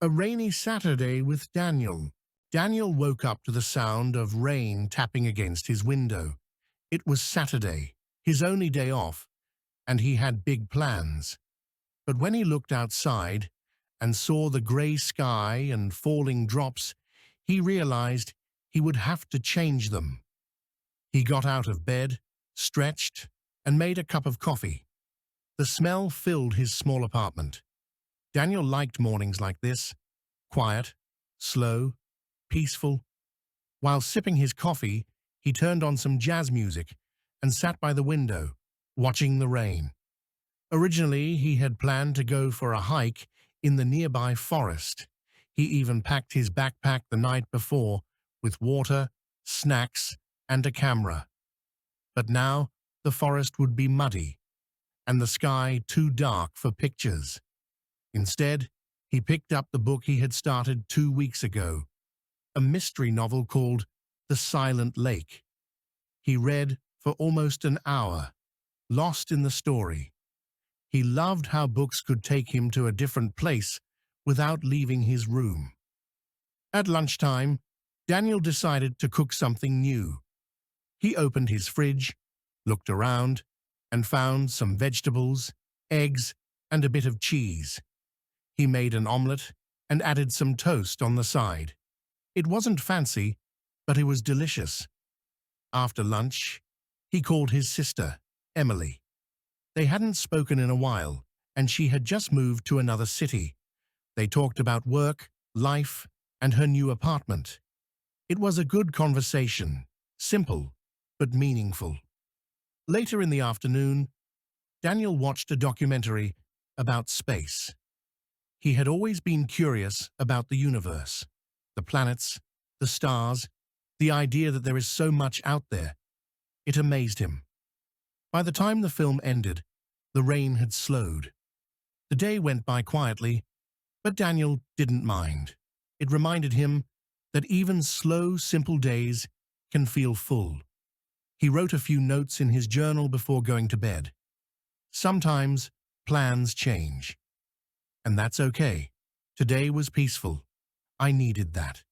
A rainy Saturday with Daniel. Daniel woke up to the sound of rain tapping against his window. It was Saturday, his only day off, and he had big plans. But when he looked outside and saw the grey sky and falling drops, he realized he would have to change them. He got out of bed, stretched, and made a cup of coffee. The smell filled his small apartment. Daniel liked mornings like this, quiet, slow, peaceful. While sipping his coffee, he turned on some jazz music and sat by the window, watching the rain. Originally, he had planned to go for a hike in the nearby forest. He even packed his backpack the night before with water, snacks, and a camera. But now the forest would be muddy and the sky too dark for pictures. Instead, he picked up the book he had started 2 weeks ago, a mystery novel called The Silent Lake. He read for almost an hour, lost in the story. He loved how books could take him to a different place without leaving his room. At lunchtime, Daniel decided to cook something new. He opened his fridge, looked around, and found some vegetables, eggs, and a bit of cheese. He made an omelette and added some toast on the side. It wasn't fancy, but it was delicious. After lunch, he called his sister, Emily. They hadn't spoken in a while, and she had just moved to another city. They talked about work, life, and her new apartment. It was a good conversation, simple but meaningful. Later in the afternoon, Daniel watched a documentary about space. He had always been curious about the universe, the planets, the stars, the idea that there is so much out there. It amazed him. By the time the film ended, the rain had slowed. The day went by quietly, but Daniel didn't mind. It reminded him that even slow, simple days can feel full. He wrote a few notes in his journal before going to bed. Sometimes plans change. And that's okay. Today was peaceful. I needed that.